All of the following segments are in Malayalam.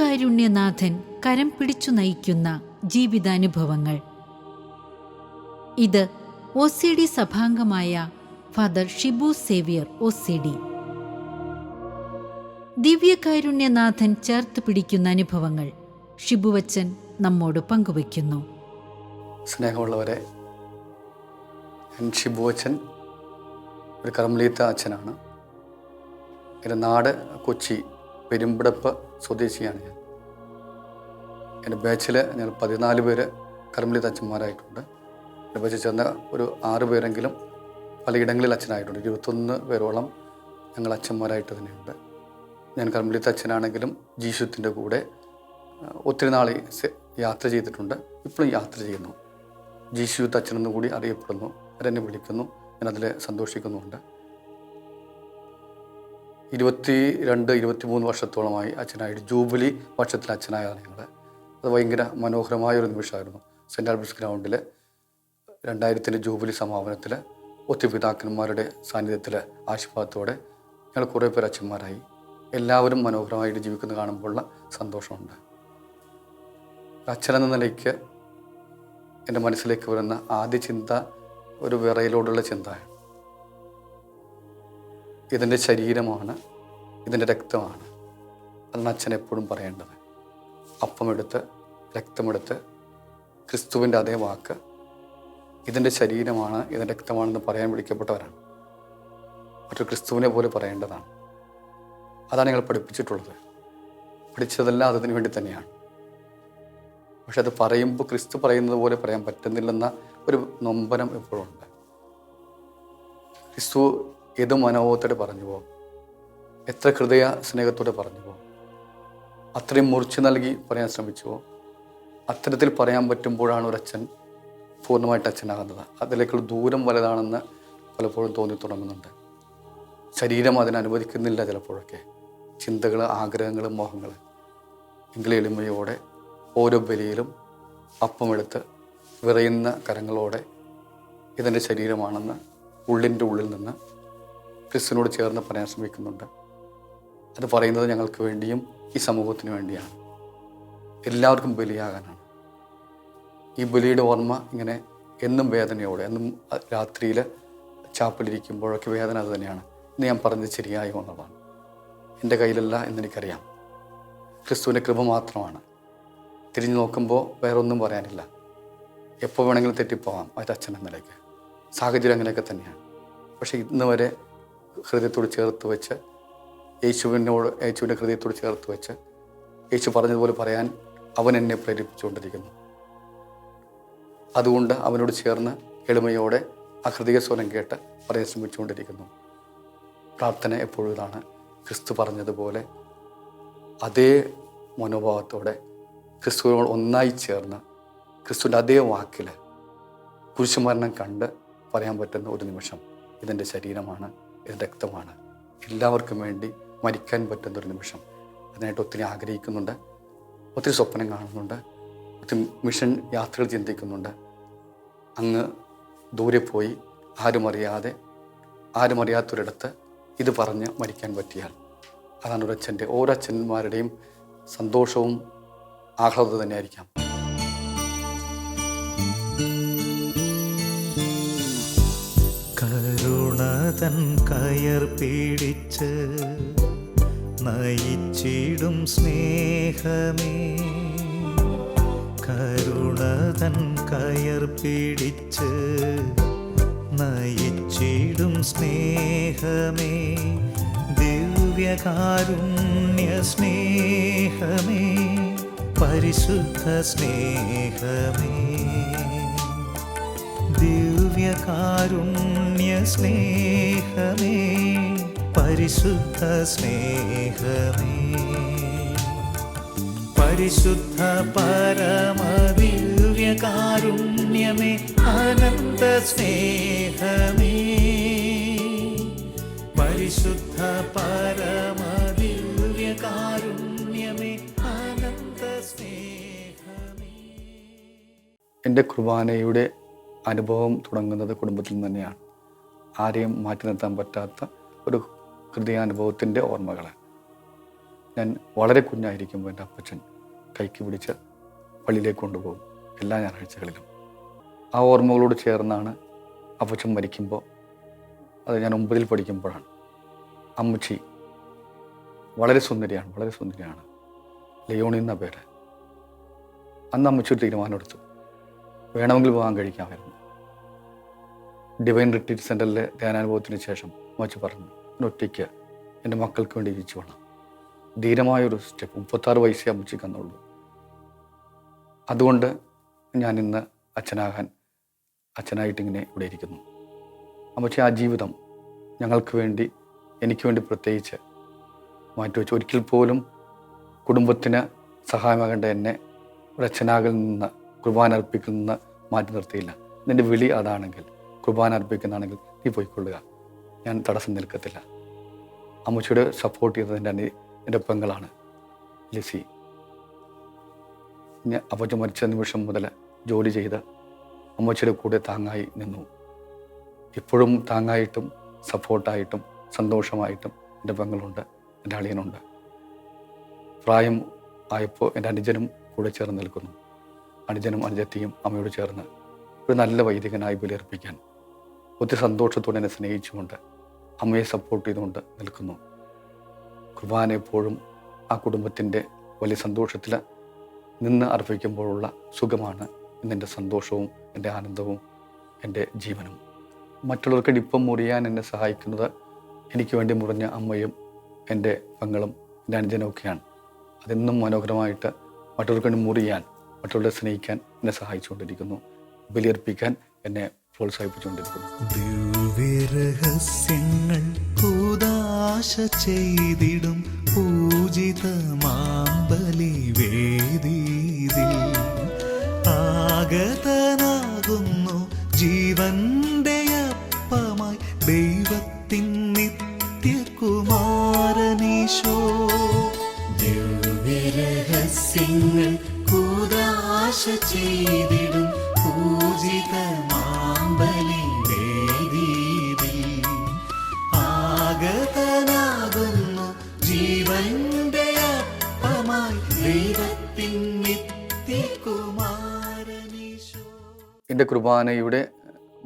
ദിവ്യകാരുണ്യനാഥൻ കരം പിടിച്ചു നയിക്കുന്ന ജീവിതാനുഭവങ്ങൾ. ഇത് OCD സഭാംഗമായ ഫാദർ ഷിബു സേവ്യർ OCD. ദിവ്യകാരുണ്യനാഥൻ ചേർത്ത് പിടിക്കുന്ന അനുഭവങ്ങൾ ഷിബുവച്ചൻ നമ്മോട് പങ്കുവയ്ക്കുന്നു. സ്നേഹമുള്ളവരെ, ഞാൻ ഷിബുവച്ചൻ, ഒരു കർമ്മലീത്ത അച്ഛനാണ്. എൻ്റെ നാട് കൊച്ചി പെരുമ്പടപ്പ് സ്വദേശിയാണ് ഞാൻ. എൻ്റെ ബാച്ചിൽ ഞങ്ങൾ 14 പേര് കർമ്മലീത്ത അച്ഛന്മാരായിട്ടുണ്ട്. എൻ്റെ ബാച്ചിൽ ചേർന്ന ഒരു 6 പേരെങ്കിലും പലയിടങ്ങളിൽ അച്ഛനായിട്ടുണ്ട്. 21 പേരോളം ഞങ്ങൾ അച്ഛന്മാരായിട്ട് തന്നെയുണ്ട്. ഞാൻ കർമ്മലീത്ത അച്ഛനാണെങ്കിലും ജീശുത്തിൻ്റെ കൂടെ ഒത്തിരി നാൾ യാത്ര ചെയ്തിട്ടുണ്ട്. ഇപ്പോഴും യാത്ര ചെയ്യുന്നു. ജീശുത്ത് അച്ഛനെന്ന് കൂടി അറിയപ്പെടുന്നു. അവരെന്നെ വിളിക്കുന്നു. ഞാനതിൽ സന്തോഷിക്കുന്നുമുണ്ട്. 22-23 വർഷത്തോളമായി അച്ഛനായിട്ട് ജൂബിലി വർഷത്തിൽ അച്ഛനായാണ് ഞങ്ങൾ. അത് ഭയങ്കര മനോഹരമായൊരു നിമിഷമായിരുന്നു. സെൻറ്റ് ആൽബർട്ട്സ് ഗ്രൗണ്ടിൽ 2000 ജൂബിലി സമാപനത്തിൽ ഒത്തിരി പിതാക്കന്മാരുടെ സാന്നിധ്യത്തിൽ ആശീർവാദത്തോടെ ഞങ്ങൾ കുറേ പേർ അച്ഛന്മാരായി. എല്ലാവരും മനോഹരമായിട്ട് ജീവിക്കുന്നത് കാണുമ്പോഴുള്ള സന്തോഷമുണ്ട്. അച്ഛനെന്ന നിലയ്ക്ക് എൻ്റെ മനസ്സിലേക്ക് വരുന്ന ആദ്യ ചിന്ത ഒരു വിറയിലോടുള്ള ചിന്തയാണ്. ഇതിൻ്റെ ശരീരമാണ്, ഇതിൻ്റെ രക്തമാണ്. അതാണ് അച്ഛൻ എപ്പോഴും പറയേണ്ടത്. അപ്പമെടുത്ത് രക്തമെടുത്ത് ക്രിസ്തുവിൻ്റെ അതേ വാക്ക്, ഇതിൻ്റെ ശരീരമാണ്, ഇതിൻ്റെ രക്തമാണെന്ന് പറയാൻ വിളിക്കപ്പെട്ടവരാണ്. മറ്റൊരു ക്രിസ്തുവിനെ പോലെ പറയേണ്ടതാണ്. അതാണ് ഞങ്ങൾ പഠിപ്പിച്ചിട്ടുള്ളത്. പഠിച്ചതെല്ലാം അതിനു വേണ്ടി തന്നെയാണ്. പക്ഷെ അത് പറയുമ്പോൾ ക്രിസ്തു പറയുന്നത് പോലെ പറയാൻ പറ്റുന്നില്ലെന്ന ഒരു നൊമ്പരം എപ്പോഴും ഉണ്ട്. ക്രിസ്തു ഏത് മനോഭാവത്തോടെ പറഞ്ഞുവോ, എത്ര ഹൃദയ സ്നേഹത്തോടെ പറഞ്ഞുവോ, അത്രയും മുറിച്ച് നൽകി പറയാൻ ശ്രമിച്ചുവോ, അത്തരത്തിൽ പറയാൻ പറ്റുമ്പോഴാണ് ഒരച്ഛൻ പൂർണ്ണമായിട്ട് അച്ഛനാകുന്നത്. അതിലേക്കുള്ള ദൂരം വലുതാണെന്ന് പലപ്പോഴും തോന്നി തുടങ്ങുന്നുണ്ട്. ശരീരം അതിനനുവദിക്കുന്നില്ല ചിലപ്പോഴൊക്കെ. ചിന്തകൾ, ആഗ്രഹങ്ങൾ, മോഹങ്ങൾ. എങ്കിലും എളിമയോടെ ഓരോ ബലിയിലും അപ്പമെടുത്ത് വിറയുന്ന കരങ്ങളോടെ ഇതിൻ്റെ ശരീരമാണെന്ന് ഉള്ളിൻ്റെ ഉള്ളിൽ നിന്ന് ക്രിസ്തുവിനോട് ചേർന്ന് പറയാൻ ശ്രമിക്കുന്നുണ്ട്. അത് പറയുന്നത് ഞങ്ങൾക്ക് വേണ്ടിയും ഈ സമൂഹത്തിന് വേണ്ടിയാണ്. എല്ലാവർക്കും ബലിയാകാനാണ്. ഈ ബലിയുടെ ഓർമ്മ ഇങ്ങനെ എന്നും വേദനയോടെ, എന്നും രാത്രിയിൽ ചാപ്പലിരിക്കുമ്പോഴൊക്കെ വേദന അത് തന്നെയാണ്. ഇന്ന് ഞാൻ പറഞ്ഞത് ശരിയായി വന്നതാണ്. എൻ്റെ കയ്യിലല്ല എന്നെനിക്കറിയാം. ക്രിസ്തുവിൻ്റെ കൃപ മാത്രമാണ്. തിരിഞ്ഞു നോക്കുമ്പോൾ വേറൊന്നും പറയാനില്ല. എപ്പോൾ വേണമെങ്കിലും തെറ്റിപ്പോവാം ഒരച്ഛൻ എന്ന നിലയ്ക്ക്. സാഹചര്യം അങ്ങനെയൊക്കെ തന്നെയാണ്. പക്ഷേ ഇന്ന് വരെ ഹൃദയത്തോട് ചേർത്ത് വെച്ച് യേശുവിൻ്റെ ഹൃദയത്തോട് ചേർത്ത് വെച്ച് യേശു പറഞ്ഞതുപോലെ പറയാൻ അവൻ എന്നെ പ്രേരിപ്പിച്ചുകൊണ്ടിരിക്കുന്നു. അതുകൊണ്ട് അവനോട് ചേർന്ന് എളിമയോടെ ആ ഹൃദയസ്വരം കേട്ട് പറയാൻ ശ്രമിച്ചുകൊണ്ടിരിക്കുന്നു. പ്രാർത്ഥന എപ്പോഴും ഇതാണ്. ക്രിസ്തു പറഞ്ഞതുപോലെ അതേ മനോഭാവത്തോടെ ക്രിസ്തുവിനോട് ഒന്നായി ചേർന്ന് ക്രിസ്തുവിൻ്റെ അതേ വാക്കിൽ കുരിശുമരണം കണ്ട് പറയാൻ പറ്റുന്ന ഒരു നിമിഷം. ഇതിൻ്റെ ശരീരമാണ്, ഇതിൻ്റെ രക്തമാണ്. എല്ലാവർക്കും വേണ്ടി മരിക്കാൻ പറ്റുന്നൊരു നിമിഷം. അതിനായിട്ട് ഒത്തിരി ആഗ്രഹിക്കുന്നുണ്ട്, ഒത്തിരി സ്വപ്നം കാണുന്നുണ്ട്, ഒത്തിരി മിഷൻ യാത്രകൾ ചിന്തിക്കുന്നുണ്ട്. അങ്ങ് ദൂരെ പോയി ആരും അറിയാത്തൊരിടത്ത് ഇത് പറഞ്ഞ് മരിക്കാൻ പറ്റിയാൽ അതാണ് ഒരച്ഛൻ്റെ, ഓരോ അച്ഛന്മാരുടെയും സന്തോഷവും ആഹ്ലാദം തന്നെയായിരിക്കാം. കരുണതൻ കയർ പിടിച്ച് നയിച്ചിടും സ്നേഹമേ, കരുണതൻ കയർ പിടിച്ച് നയിച്ചിടും സ്നേഹമേ, ദിവ്യകാരുണ്യ സ്നേഹമേ, പരിശുദ്ധ സ്നേഹമേ, ദിവ്യകാരുണ്യ സ്നേഹമേ, പരിശുദ്ധ സ്നേഹമേ, പരിശുദ്ധ പരമദിവ്യകാരുണ്യമേ, അനന്ത സ്നേഹമേ, പരിശുദ്ധ പരമദിവ്യകാരുണ്യമേ, അനന്ത സ്നേഹമേ. എൻ്റെ കുർബാനയുടെ അനുഭവം തുടങ്ങുന്നത് കുടുംബത്തിൽ തന്നെയാണ്. ആരെയും മാറ്റി നിർത്താൻ പറ്റാത്ത ഒരു ഹൃദയാനുഭവത്തിൻ്റെ ഓർമ്മകൾ. ഞാൻ വളരെ കുഞ്ഞായിരിക്കുമ്പോൾ എൻ്റെ അപ്പച്ചൻ കൈക്ക് പിടിച്ച് പള്ളിയിലേക്ക് കൊണ്ടുപോകും എല്ലാ ഞായറാഴ്ചകളിലും. ആ ഓർമ്മകളോട് ചേർന്നാണ് അപ്പച്ചൻ മരിക്കുമ്പോൾ, അത് ഞാൻ 9ൽ പഠിക്കുമ്പോഴാണ്. അമ്മച്ചി വളരെ സുന്ദരിയാണ്, ലിയോണി എന്ന പേര്. അന്ന് അമ്മച്ചി ഒരു തീരുമാനമെടുത്തു, വേണമെങ്കിൽ വിവാഹം കഴിക്കാമായിരുന്നു. ഡിവൈൻ റിട്രീറ്റ് സെൻ്ററിലെ ധ്യാനാനുഭവത്തിന് ശേഷം അമ്മച്ചി പറഞ്ഞു, ഒറ്റയ്ക്ക് എൻ്റെ മക്കൾക്ക് വേണ്ടി ജീവിച്ചു വേണം. ധീരമായൊരു സ്റ്റെപ്പ്. 36 വയസ്സേ അമ്മച്ചിക്ക് അന്നുള്ളൂ. അതുകൊണ്ട് ഞാൻ ഇന്ന് അച്ഛനായിട്ടിങ്ങനെ ഇവിടെ ഇരിക്കുന്നു. അമ്മച്ചി ആ ജീവിതം ഞങ്ങൾക്ക് വേണ്ടി, എനിക്ക് വേണ്ടി പ്രത്യേകിച്ച് മാറ്റിവെച്ചു. ഒരിക്കൽ പോലും കുടുംബത്തിന് സഹായമാകേണ്ട എന്നെ ഒരച്ഛനാകിൽ നിന്ന്, കുർബാന അർപ്പിക്കുന്ന നിന്ന് മാറ്റി നിർത്തിയില്ല. നിൻ്റെ വിളി അതാണെങ്കിൽ, കുർബാന അർപ്പിക്കുന്നതാണെങ്കിൽ നീ പോയിക്കൊള്ളുക, ഞാൻ തടസ്സം നിൽക്കത്തില്ല. അമ്മച്ചിയുടെ സപ്പോർട്ട് ചെയ്തത് എൻ്റെ പെങ്ങളാണ് ലിസി. അപ്പച്ചൻ മരിച്ച നിമിഷം മുതൽ ജോലി ചെയ്ത് അമ്മച്ചിയുടെ കൂടെ താങ്ങായി നിന്നു. ഇപ്പോഴും താങ്ങായിട്ടും സപ്പോർട്ടായിട്ടും സന്തോഷമായിട്ടും എൻ്റെ പെങ്ങളുണ്ട്, എൻ്റെ അളിയനുണ്ട്. പ്രായം ആയപ്പോൾ എൻ്റെ അനുജനും കൂടെ ചേർന്ന് നിൽക്കുന്നു. അനുജനും അനുജത്തിയും അമ്മയോട് ചേർന്ന് ഒരു നല്ല വൈദികനായി ബലിയർപ്പിക്കാൻ ഒത്തിരി സന്തോഷത്തോടെ എന്നെ സ്നേഹിച്ചുകൊണ്ട് അമ്മയെ സപ്പോർട്ട് ചെയ്തുകൊണ്ട് നിൽക്കുന്നു. കുർബാന എപ്പോഴും ആ കുടുംബത്തിൻ്റെ വലിയ സന്തോഷത്തിൽ നിന്ന് അർപ്പിക്കുമ്പോഴുള്ള സുഖമാണ് ഇന്നെൻ്റെ സന്തോഷവും എൻ്റെ ആനന്ദവും എൻ്റെ ജീവനും. മറ്റുള്ളവർക്ക് ഇപ്പം മുറിയാൻ എന്നെ സഹായിക്കുന്നത് എനിക്ക് വേണ്ടി മുറിഞ്ഞ അമ്മയും എൻ്റെ പെങ്ങളും എൻ്റെ അനുജനമൊക്കെയാണ്. അതെന്നും മനോഹരമായിട്ട് മറ്റുള്ളവർക്ക് വേണ്ടി മുറിയാൻ, മറ്റുള്ളവരെ സ്നേഹിക്കാൻ എന്നെ സഹായിച്ചുകൊണ്ടിരിക്കുന്നു, ബലിയർപ്പിക്കാൻ എന്നെ പ്രോത്സാഹിപ്പിച്ചുകൊണ്ടിരിക്കുന്നു. ദിവ്യരഹസ്യങ്ങൾ കൂദാശ ചെയ്തിടും പൂജിതമാമ്പലി വേദീതിൽ ആഗതനാകുന്നു ജീവന്റെ അപ്പമായി ദൈവത്തിൻ നിത്യകുമാരനീശോ. ദിവ്യരഹസ്യങ്ങൾ കൂദാശ ചെയ്തിടും പൂജിതമാമ്പലി വേദീതിൽ ആഗതനാകുന്നു ജീവന്റെ അപ്പമായി ദൈവത്തിൻ നിത്യകുമാരനീശോ. എൻ്റെ കുർബാനയുടെ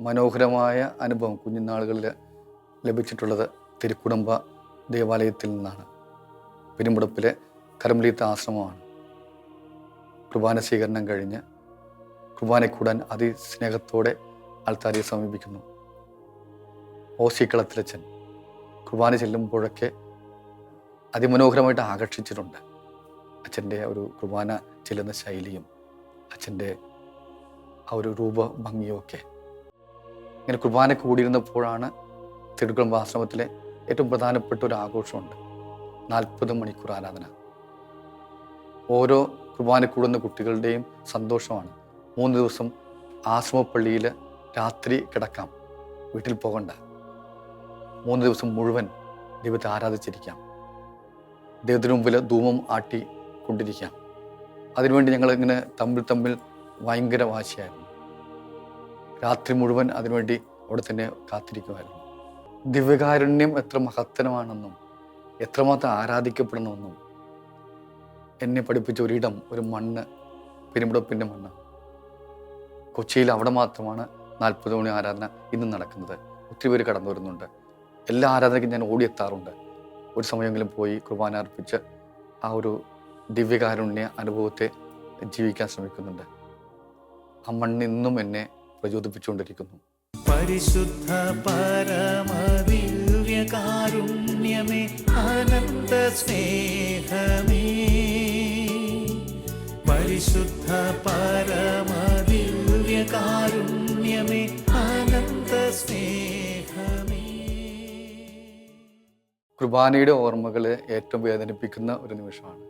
മനോഹരമായ അനുഭവം കുഞ്ഞുനാളുകളിൽ ലഭിച്ചിട്ടുള്ളത് തിരുക്കുടുംബ ദേവാലയത്തിൽ നിന്നാണ്. പെരുമ്പടപ്പിലെ കർമ്മലീത്ത ആശ്രമമാണ്. കുർബാന സ്വീകരണം കഴിഞ്ഞ് കുർബാന കൂടാൻ അതിസ്നേഹത്തോടെ ആൾത്താരിയെ സമീപിക്കുന്നു. ഓസി കളത്തിലച്ഛൻ കുർബാന ചെല്ലുമ്പോഴൊക്കെ അതിമനോഹരമായിട്ട് ആകർഷിച്ചിട്ടുണ്ട്. അച്ഛൻ്റെ ഒരു കുർബാന ചെല്ലുന്ന ശൈലിയും അച്ഛൻ്റെ ആ ഒരു രൂപഭംഗിയും ഒക്കെ. ഇങ്ങനെ കുർബാന കൂടിയിരുന്നപ്പോഴാണ് തിരുക്കുടുംബ ആശ്രമത്തിലെ ഏറ്റവും പ്രധാനപ്പെട്ട ഒരു ആഘോഷമുണ്ട്, 40 മണിക്കൂർ ആരാധന. ഓരോ കുർബാന കൂടുന്ന കുട്ടികളുടെയും സന്തോഷമാണ്. 3 ദിവസം ആശ്രമപ്പള്ളിയിൽ രാത്രി കിടക്കാം, വീട്ടിൽ പോകണ്ട. 3 ദിവസം മുഴുവൻ ദൈവത്തെ ആരാധിച്ചിരിക്കാം, ദൈവത്തിന് മുമ്പിൽ ധൂമം ആട്ടി കൊണ്ടിരിക്കാം. അതിനുവേണ്ടി ഞങ്ങൾ ഇങ്ങനെ തമ്മിൽ ഭയങ്കര വാശിയായിരുന്നു. രാത്രി മുഴുവൻ അതിനുവേണ്ടി അവിടെ തന്നെ കാത്തിരിക്കുമായിരുന്നു. ദിവ്യകാരുണ്യം എത്ര മഹത്തരമാണെന്നും എത്രമാത്രം ആരാധിക്കപ്പെടണമെന്നും എന്നെ പഠിപ്പിച്ച ഒരിടം, ഒരു മണ്ണ്, പെരുമ്പടപ്പിൻ്റെ മണ്ണ്. കൊച്ചിയിൽ അവിടെ മാത്രമാണ് 40 മണി ആരാധന ഇന്നും നടക്കുന്നത്. ഒത്തിരി പേര് കടന്നു വരുന്നുണ്ട്. എല്ലാ ആരാധനയ്ക്കും ഞാൻ ഓടിയെത്താറുണ്ട്. ഒരു സമയമെങ്കിലും പോയി കുർബാന അർപ്പിച്ച് ആ ഒരു ദിവ്യകാരുണ്യ അനുഭവത്തെ ജീവിക്കാൻ ശ്രമിക്കുന്നുണ്ട്. ആ മണ്ണ് ഇന്നും എന്നെ പ്രചോദിപ്പിച്ചുകൊണ്ടിരിക്കുന്നു. പരിശുദ്ധ പരമ ദിവ്യകാരുണ്യമേ അനന്ത സ്നേഹമേ. പരിശുദ്ധ പരമ ദിവ്യകാരുണ്യമേ അനന്ത സ്നേഹമേ. കുർബാനയുടെ ഓർമ്മകൾ ഏറ്റവും വേദനിപ്പിക്കുന്ന ഒരു നിമിഷമാണ്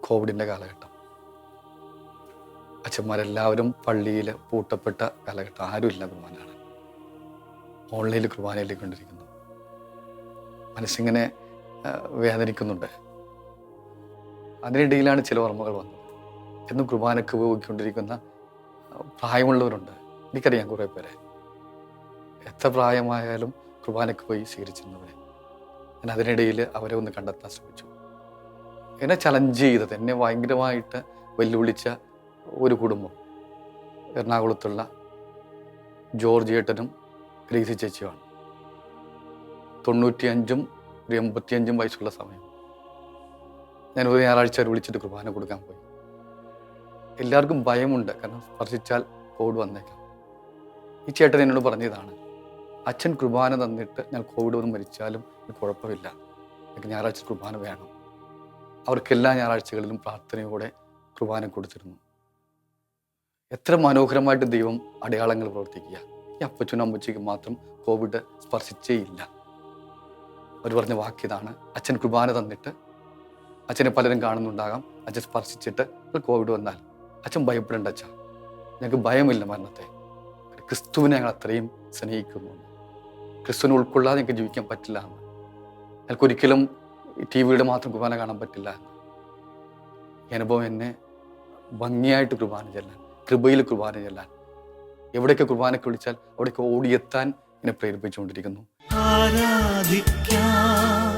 കോവിഡിൻ്റെ കാലഘട്ടം. അച്ഛന്മാരെല്ലാവരും പള്ളിയിൽ പൂട്ടപ്പെട്ട കാലഘട്ടം. ആരുമില്ല കുർബാനയാണ്. ഓൺലൈനിൽ കുർബാനയിലേക്ക് കൊണ്ടിരിക്കുന്നു. മനസ്സിങ്ങനെ വേദനിക്കുന്നുണ്ട്. അതിനിടയിലാണ് ചില ഓർമ്മകൾ വന്നത്. എന്നും കുർബാനയ്ക്ക് പോയിക്കൊണ്ടിരിക്കുന്ന പ്രായമുള്ളവരുണ്ട്. എനിക്കറിയാം കുറേ പേരെ. എത്ര പ്രായമായാലും കുർബാനയ്ക്ക് പോയി സ്വീകരിച്ചിരുന്നവരെ. ഞാൻ അതിനിടയിൽ അവരെ ഒന്ന് കണ്ടെത്താൻ ശ്രമിച്ചു. എന്നെ ചലഞ്ച് ചെയ്തത്, എന്നെ ഭയങ്കരമായിട്ട് വെല്ലുവിളിച്ച ഒരു കുടുംബം എറണാകുളത്തുള്ള ജോർജ് ഏട്ടനും ഗ്രേസി ചേച്ചിയുമാണ്. 95 ഒരു 85 വയസ്സുള്ള സമയം ഞാനൊരു ഞായറാഴ്ച അവർ വിളിച്ചിട്ട് കുർബാന കൊടുക്കാൻ പോയി. എല്ലാവർക്കും ഭയമുണ്ട്, കാരണം സ്പർശിച്ചാൽ കോവിഡ് വന്നേക്കാം. ഈ ചേട്ടൻ എന്നോട് പറഞ്ഞതാണ്, അച്ഛൻ കുർബാന തന്നിട്ട് ഞാൻ കോവിഡ് വന്ന് മരിച്ചാലും കുഴപ്പമില്ല, എനിക്ക് ഞായറാഴ്ച കുർബാന വേണം. അവർക്ക് എല്ലാ ഞായറാഴ്ചകളിലും പ്രാർത്ഥനയോടെ കുർബാന കൊടുത്തിരുന്നു. എത്ര മനോഹരമായിട്ട് ദൈവം അടയാളങ്ങൾ പ്രവർത്തിക്കുക. ഈ അപ്പച്ചനും അമ്മച്ചിക്കും മാത്രം കോവിഡ് സ്പർശിച്ചേ ഇല്ല. അവർ പറഞ്ഞ വാക്കിയതാണ്, അച്ഛൻ കുർബാന തന്നിട്ട്, അച്ഛനെ പലരും കാണുന്നുണ്ടാകാം, അച്ഛൻ സ്പർശിച്ചിട്ട് കോവിഡ് വന്നാൽ അച്ഛൻ ഭയപ്പെടേണ്ട അച്ഛാ, ഞങ്ങൾക്ക് ഭയമില്ല മരണത്തെ, ക്രിസ്തുവിനെ ഞങ്ങൾ അത്രയും സ്നേഹിക്കുന്നു, ക്രിസ്തുവിനെ ഉൾക്കൊള്ളാതെ ഞങ്ങൾക്ക് ജീവിക്കാൻ പറ്റില്ല എന്ന്, ഞങ്ങൾക്കൊരിക്കലും TV-യുടെ മാത്രം കുർബാന കാണാൻ പറ്റില്ല എന്ന്. ഈ അനുഭവം എന്നെ ഭംഗിയായിട്ട് കുർബാന ചെല്ലാൻ, കൃപയിൽ കുർബാന ചെല്ലാൻ, എവിടെയൊക്കെ കുർബാനയ്ക്ക് വിളിച്ചാൽ അവിടേക്ക് ഓടിയെത്താൻ എന്നെ പ്രേരിപ്പിച്ചുകൊണ്ടിരിക്കുന്നു. ആരാധിക്കാം,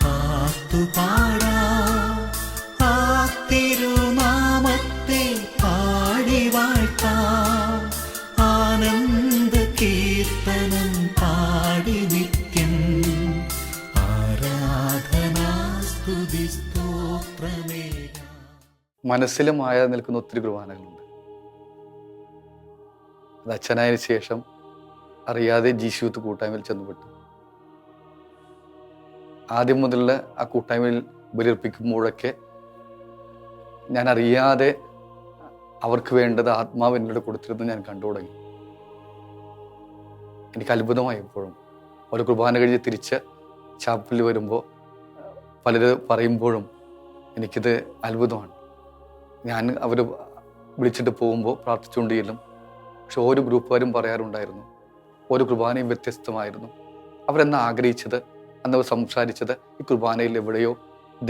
പാട്ടുപാടാം, ആ തിരുനാമത്തെ പാടി വാഴ്ത്താം, ആനന്ദ കീർത്തനം പാടി നിത്യം, ആരാധനാ സ്തുതി സ്തോത്രമേകാം. മനസ്സിലുമായ നിൽക്കുന്ന ഒത്തിരി കുർബാനകളുണ്ട്. അത് അച്ഛനായതിനു ശേഷം അറിയാതെ ജീശൂത്ത് കൂട്ടായ്മയിൽ ചെന്നുപെട്ടു. ആദ്യം മുതലുള്ള ആ കൂട്ടായ്മയിൽ ബലിയർപ്പിക്കുമ്പോഴൊക്കെ ഞാൻ അറിയാതെ അവർക്ക് വേണ്ടത് ആത്മാവ് എന്നോട് കൊടുത്തിരുന്നു ഞാൻ കണ്ടു തുടങ്ങി. എനിക്ക് അത്ഭുതമായി. എപ്പോഴും ഒരു കുർബാന കഴിഞ്ഞ് തിരിച്ച് ചാപ്പലിൽ വരുമ്പോൾ പലര് പറയുമ്പോഴും എനിക്കിത് അത്ഭുതമാണ്. ഞാൻ അവർ വിളിച്ചിട്ട് പോകുമ്പോൾ പ്രാർത്ഥിച്ചുകൊണ്ട് ചെല്ലും. പക്ഷെ ഓരോ ഗ്രൂപ്പുകാരും പറയാറുണ്ടായിരുന്നു, ഓരോ കുർബാനയും വ്യത്യസ്തമായിരുന്നു. അവരെന്ന് ആഗ്രഹിച്ചത്, അന്ന് അവർ സംസാരിച്ചത്, ഈ കുർബാനയിൽ എവിടെയോ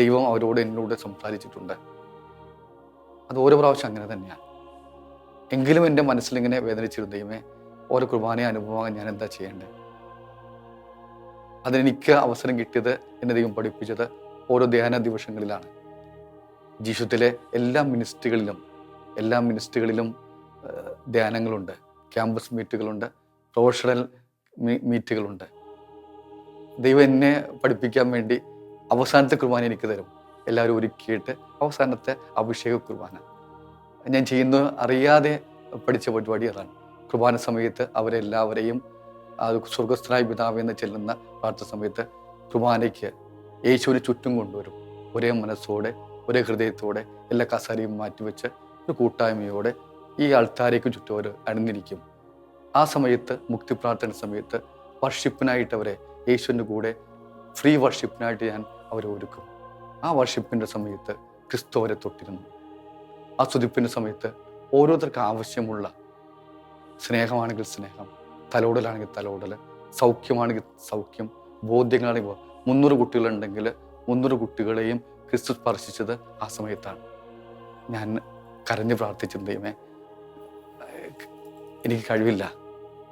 ദൈവം അവരോട് എന്നോട് സംസാരിച്ചിട്ടുണ്ട്. അത് ഓരോ പ്രാവശ്യം അങ്ങനെ തന്നെയാണ്. എങ്കിലും എൻ്റെ മനസ്സിലിങ്ങനെ വേദനിച്ചിരുന്നു, ദൈവമേ ഓരോ കുർബാനയെ അനുഭവമാകാൻ ഞാൻ എന്താ ചെയ്യേണ്ടത്? അതിനെനിക്ക് അവസരം കിട്ടിയത്, എന്നെ ദൈവം പഠിപ്പിച്ചത് ഓരോ ധ്യാന ദിവസങ്ങളിലാണ്. ജീവിതത്തിലെ എല്ലാ മിനിസ്ട്രികളിലും ധ്യാനങ്ങളുണ്ട്, ക്യാമ്പസ് മീറ്റുകളുണ്ട്, പ്രൊഫഷണൽ മീറ്റുകളുണ്ട്. ദൈവം എന്നെ പഠിപ്പിക്കാൻ വേണ്ടി അവസാനത്തെ കുർബാന എനിക്ക് തരും. എല്ലാവരും ഒരുക്കിയിട്ട് അവസാനത്തെ അഭിഷേക കുർബാന ഞാൻ ചെയ്യുന്നത് അറിയാതെ പഠിച്ച പരിപാടി അതാണ്. കുർബാന സമയത്ത് അവരെല്ലാവരെയും സ്വർഗസ്ഥനായ പിതാവെന്ന് ചെല്ലുന്ന പ്രാർത്ഥന സമയത്ത് കുർബാനയ്ക്ക് യേശുവിന് ചുറ്റും കൊണ്ടുവരും. ഒരേ മനസ്സോടെ, ഒരേ ഹൃദയത്തോടെ, എല്ലാ കസാരയും മാറ്റിവെച്ച് ഒരു കൂട്ടായ്മയോടെ ഈ ആൾത്താരേക്ക് ചുറ്റും അവർ അണിഞ്ഞിരിക്കും. ആ സമയത്ത് മുക്തി പ്രാർത്ഥന സമയത്ത് വർഷിപ്പിനായിട്ട് അവരെ യേശുവിൻ്റെ കൂടെ ഫ്രീ വർഷിപ്പിനായിട്ട് ഞാൻ അവരെ ഒരുക്കും. ആ വർഷിപ്പിൻ്റെ സമയത്ത് ക്രിസ്തു അവരെ തൊട്ടിരുന്നു. ആ സ്തുതിപ്പിൻ്റെ സമയത്ത് ഓരോരുത്തർക്ക് ആവശ്യമുള്ള സ്നേഹമാണെങ്കിൽ സ്നേഹം, തലോടലാണെങ്കിൽ തലോടൽ, സൗഖ്യമാണെങ്കിൽ സൗഖ്യം, ബോധ്യങ്ങളാണെങ്കിൽ 300 കുട്ടികളുണ്ടെങ്കിൽ 300 കുട്ടികളെയും ക്രിസ്തു സ്പർശിച്ചത് ആ സമയത്താണ്. ഞാൻ കരഞ്ഞ് പ്രാർത്ഥിച്ചിട്ടുണ്ട്, ദൈവമേ എനിക്ക് കഴിവില്ല,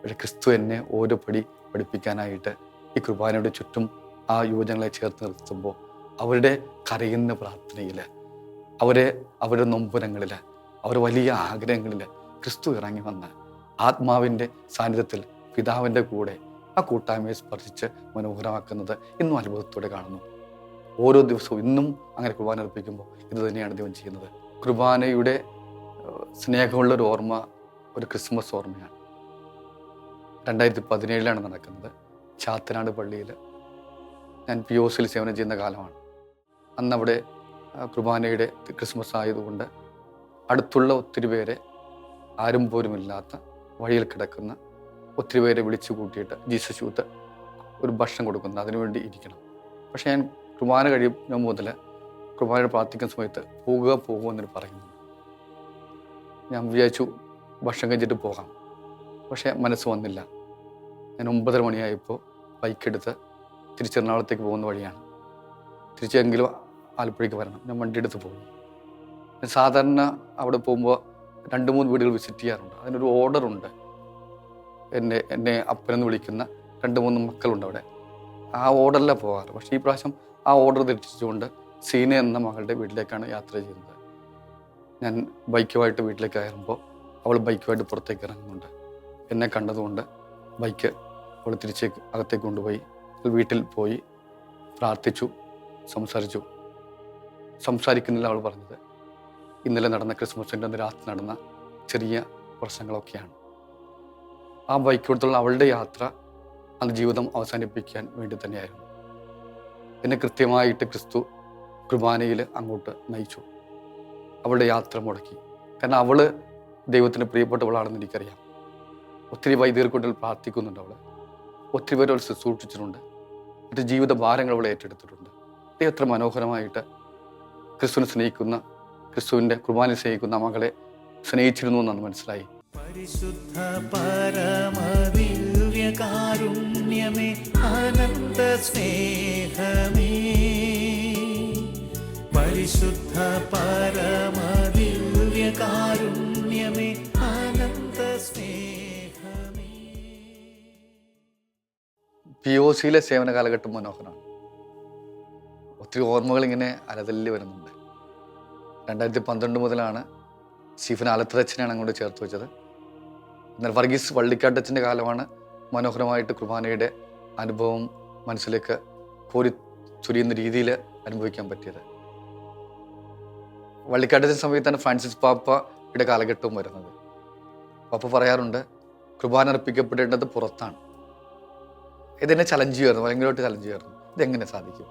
പക്ഷെ ക്രിസ്തു എന്നെ ഓരോ പടി പഠിപ്പിക്കാനായിട്ട് ഈ കുർബാനയുടെ ചുറ്റും ആ യുവജനങ്ങളെ ചേർത്ത് നിർത്തുമ്പോൾ അവരുടെ കരയുന്ന പ്രാർത്ഥനയിൽ, അവരുടെ നൊമ്പരങ്ങളിൽ, അവരുടെ വലിയ ആഗ്രഹങ്ങളിൽ ക്രിസ്തു ഇറങ്ങി വന്ന് ആത്മാവിൻ്റെ സാന്നിധ്യത്തിൽ പിതാവിൻ്റെ കൂടെ ആ കൂട്ടായ്മയെ സ്പർശിച്ച് മനോഹരമാക്കുന്നത് ഇന്നും അത്ഭുതത്തോടെ കാണുന്നു. ഓരോ ദിവസവും ഇന്നും അങ്ങനെ കുർബാന അർപ്പിക്കുമ്പോൾ ഇത് തന്നെയാണ് ദൈവം ചെയ്യുന്നത്. കുർബാനയുടെ സ്നേഹമുള്ളൊരു ഓർമ്മ ഒരു ക്രിസ്മസ് ഓർമ്മയാണ്. 2017 നടക്കുന്നത്. ചാത്തനാട് പള്ളിയിൽ ഞാൻ POCയിൽ സേവനം ചെയ്യുന്ന കാലമാണ്. അന്നവിടെ കുർബാനയുടെ ക്രിസ്മസ് ആയതുകൊണ്ട് അടുത്തുള്ള ഒത്തിരി പേരെ, ആരും പോലുമില്ലാത്ത വഴിയിൽ കിടക്കുന്ന ഒത്തിരി പേരെ വിളിച്ചു കൂട്ടിയിട്ട് ജീസസ് യൂത്ത് ഒരു ഭക്ഷണം കൊടുക്കുന്നത്, അതിനുവേണ്ടി ഇരിക്കണം. പക്ഷേ ഞാൻ കുർബാന കഴിയുമ്പോൾ മുതൽ കുർബാന പ്രാർത്ഥിക്കുന്ന സമയത്ത് പോകുമെന്നൊരു പറയുന്നു. ഞാൻ വിചാരിച്ചു ഭക്ഷണം കഴിച്ചിട്ട് പോകാം, പക്ഷേ മനസ്സ് വന്നില്ല. ഞാൻ 9:30 മണിയായപ്പോൾ ബൈക്കെടുത്ത് തിരിച്ചെറണാകുളത്തേക്ക് പോകുന്ന വഴിയാണ്. തിരിച്ചെങ്കിലും ആലപ്പുഴയ്ക്ക് വരണം. ഞാൻ വണ്ടി എടുത്ത് പോകും. ഞാൻ സാധാരണ അവിടെ പോകുമ്പോൾ 2-3 വീടുകൾ വിസിറ്റ് ചെയ്യാറുണ്ട്. അതിനൊരു ഓർഡറുണ്ട്. എന്നെ അപ്പനെന്ന് വിളിക്കുന്ന 2-3 മക്കളുണ്ട് അവിടെ. ആ ഓർഡറിലാണ് പോകാറ്. പക്ഷേ ഈ പ്രാവശ്യം ആ ഓർഡർ തെറ്റിച്ചുകൊണ്ട് സീന എന്ന മകളുടെ വീട്ടിലേക്കാണ് യാത്ര ചെയ്യുന്നത്. ഞാൻ ബൈക്കുമായിട്ട് വീട്ടിലേക്ക് കയറുമ്പോൾ അവൾ ബൈക്കുമായിട്ട് പുറത്തേക്ക് ഇറങ്ങുന്നുണ്ട്. എന്നെ കണ്ടതുകൊണ്ട് ബൈക്ക് അവൾ തിരിച്ചേക്ക് അകത്തേക്ക് കൊണ്ടുപോയി വീട്ടിൽ പോയി പ്രാർത്ഥിച്ചു, സംസാരിച്ചു. സംസാരിക്കുന്നില്ല അവൾ പറഞ്ഞത് ഇന്നലെ നടന്ന ക്രിസ്മസിൻ്റെ അന്ന് രാത്രി നടന്ന ചെറിയ പ്രശ്നങ്ങളൊക്കെയാണ്. ആ ബൈക്കോടത്തുള്ള അവളുടെ യാത്ര അന്ന് ജീവിതം അവസാനിപ്പിക്കാൻ വേണ്ടി തന്നെയായിരുന്നു. എന്നെ കൃത്യമായിട്ട് ക്രിസ്തു കുർബാനയിൽ അങ്ങോട്ട് നയിച്ചു. അവളുടെ യാത്ര മുടക്കി. കാരണം അവൾ ദൈവത്തിന് പ്രിയപ്പെട്ടവളാണെന്ന് എനിക്കറിയാം. ഒത്തിരി വൈദികർക്കൊണ്ടിൽ പ്രാർത്ഥിക്കുന്നുണ്ട്. അവൾ ഒത്തിരി പേര് അവൾ ശുശ്രൂഷിച്ചിട്ടുണ്ട്. മറ്റ് ജീവിത ഭാരങ്ങൾ അവൾ ഏറ്റെടുത്തിട്ടുണ്ട്. എത്ര മനോഹരമായിട്ട് ക്രിസ്തുവിനെ സ്നേഹിക്കുന്ന, ക്രിസ്തുവിൻ്റെ കുർബാനയെ സ്നേഹിക്കുന്ന മകളെ സ്നേഹിച്ചിരുന്നു എന്നാണ് മനസ്സിലായി. പരിശുദ്ധ പരമദിവ്യകാരുണ്യമേ, അനന്ത സ്നേഹമേ, പരിശുദ്ധ പരമദിവ്യകാരുണ്യമേ, അനന്ത സ്നേഹമേ. POCയിലെ സേവന കാലഘട്ടം മനോഹരമാണ്. ഒത്തിരി ഓർമ്മകൾ ഇങ്ങനെ അലതല്ലി വരുന്നുണ്ട്. 2012 മുതലാണ് സ്റ്റീഫൻ ആലത്തറച്ചനെയാണ് അങ്ങോട്ട് ചേർത്ത് വെച്ചത്. എന്നാൽ വർഗീസ് വള്ളിക്കാട്ടച്ചൻ്റെ കാലമാണ് മനോഹരമായിട്ട് കുർബാനയുടെ അനുഭവം മനസ്സിലേക്ക് കോരി ചൊരിയുന്ന രീതിയിൽ അനുഭവിക്കാൻ പറ്റിയത്. വള്ളിക്കാട്ടച്ചൻ സമയത്താണ് ഫ്രാൻസിസ് പാപ്പയുടെ കാലഘട്ടവും വരുന്നത്. പാപ്പ പറയാറുണ്ട്, കുർബാന അർപ്പിക്കപ്പെടേണ്ടത് പുറത്താണ്. ഇതെന്നെ ചലഞ്ച് ചെയ്യുമായിരുന്നു, ഭയങ്കരമായിട്ട് ചലഞ്ച് ചെയ്യുമായിരുന്നു. ഇതെങ്ങനെ സാധിക്കും